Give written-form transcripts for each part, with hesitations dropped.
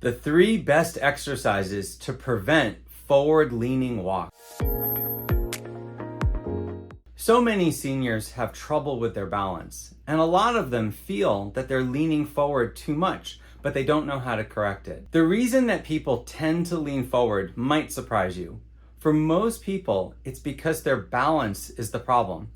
The 3 best exercises to prevent forward-leaning walk. So many seniors have trouble with their balance, and a lot of them feel that they're leaning forward too much, but they don't know how to correct it. The reason that people tend to lean forward might surprise you. For most people, it's because their balance is the problem.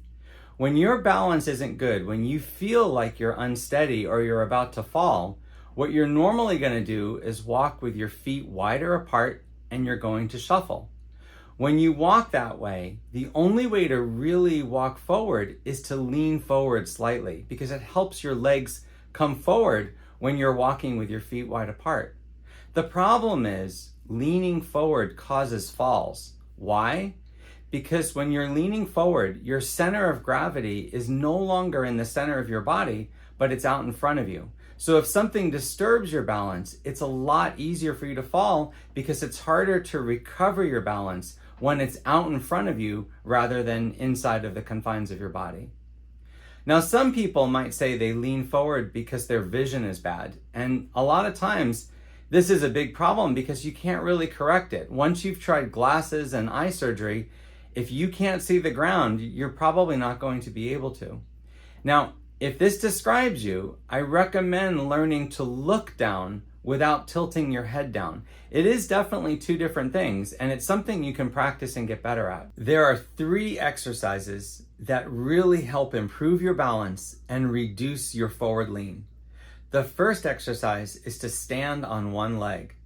When your balance isn't good, when you feel like you're unsteady or you're about to fall, what you're normally going to do is walk with your feet wider apart and you're going to shuffle. When you walk that way, the only way to really walk forward is to lean forward slightly because it helps your legs come forward when you're walking with your feet wide apart. The problem is leaning forward causes falls. Why? Because when you're leaning forward, your center of gravity is no longer in the center of your body, but it's out in front of you. So if something disturbs your balance, it's a lot easier for you to fall because it's harder to recover your balance when it's out in front of you rather than inside of the confines of your body. Now, some people might say they lean forward because their vision is bad. And a lot of times, this is a big problem because you can't really correct it. Once you've tried glasses and eye surgery, if you can't see the ground, you're probably not going to be able to. Now, if this describes you, I recommend learning to look down without tilting your head down. It is definitely 2 different things, and it's something you can practice and get better at. There are 3 exercises that really help improve your balance and reduce your forward lean. The first exercise is to stand on one leg.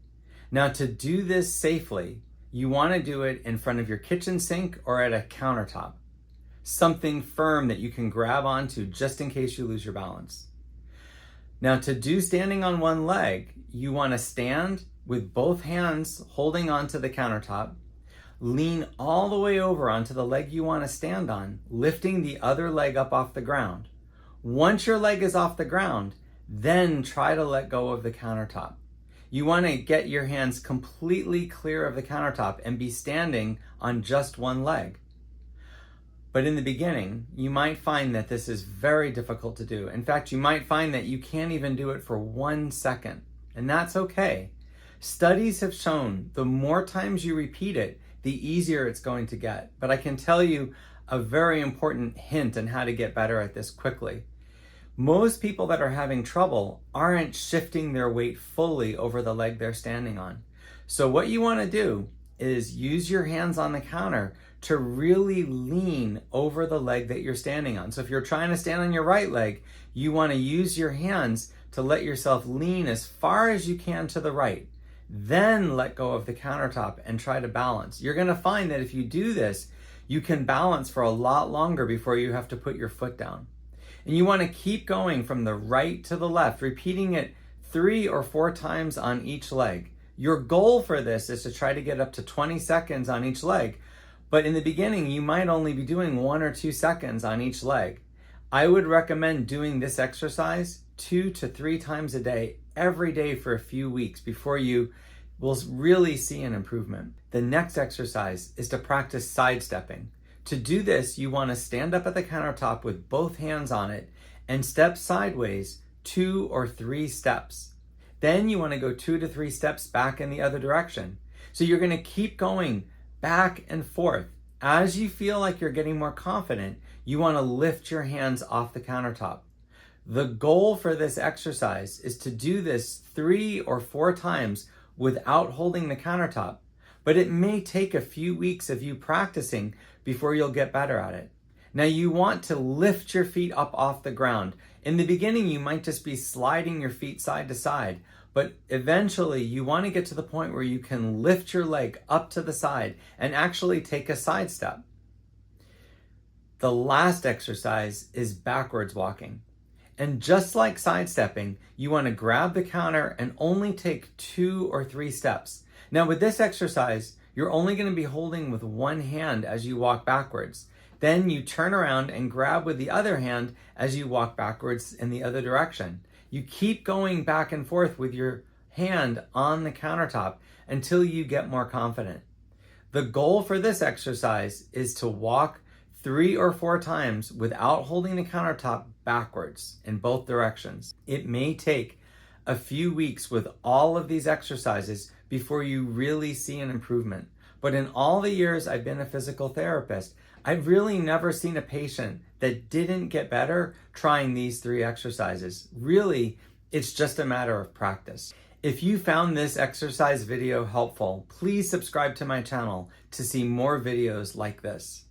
Now, to do this safely, you want to do it in front of your kitchen sink or at a countertop. Something firm that you can grab onto just in case you lose your balance. Now, to do standing on one leg, you want to stand with both hands holding onto the countertop, lean all the way over onto the leg you want to stand on, lifting the other leg up off the ground. Once your leg is off the ground, then try to let go of the countertop. You want to get your hands completely clear of the countertop and be standing on just one leg. But in the beginning, you might find that this is very difficult to do. In fact, you might find that you can't even do it for 1 second, and that's okay. Studies have shown the more times you repeat it, the easier it's going to get. But I can tell you a very important hint on how to get better at this quickly. Most people that are having trouble aren't shifting their weight fully over the leg they're standing on. So what you want to do is use your hands on the counter to really lean over the leg that you're standing on. So if you're trying to stand on your right leg, you want to use your hands to let yourself lean as far as you can to the right. Then let go of the countertop and try to balance. You're going to find that if you do this, you can balance for a lot longer before you have to put your foot down. And you want to keep going from the right to the left, repeating it 3 or 4 times on each leg. Your goal for this is to try to get up to 20 seconds on each leg. But in the beginning, you might only be doing 1 or 2 seconds on each leg. I would recommend doing this exercise 2 to 3 times a day, every day for a few weeks before you will really see an improvement. The next exercise is to practice sidestepping. To do this, you want to stand up at the countertop with both hands on it and step sideways 2 or 3 steps. Then you want to go 2 to 3 steps back in the other direction. So you're going to keep going back and forth. As you feel like you're getting more confident, you want to lift your hands off the countertop. The goal for this exercise is to do this 3 or 4 times without holding the countertop, but it may take a few weeks of you practicing before you'll get better at it. Now you want to lift your feet up off the ground. In the beginning, you might just be sliding your feet side to side, but eventually you want to get to the point where you can lift your leg up to the side and actually take a side step. The last exercise is backwards walking. And just like sidestepping, you want to grab the counter and only take 2 or 3 steps. Now with this exercise, you're only going to be holding with one hand as you walk backwards. Then you turn around and grab with the other hand as you walk backwards in the other direction. You keep going back and forth with your hand on the countertop until you get more confident. The goal for this exercise is to walk 3 or 4 times without holding the countertop backwards in both directions. It may take a few weeks with all of these exercises before you really see an improvement. But in all the years I've been a physical therapist, I've really never seen a patient that didn't get better trying these 3 exercises. Really, it's just a matter of practice. If you found this exercise video helpful, please subscribe to my channel to see more videos like this.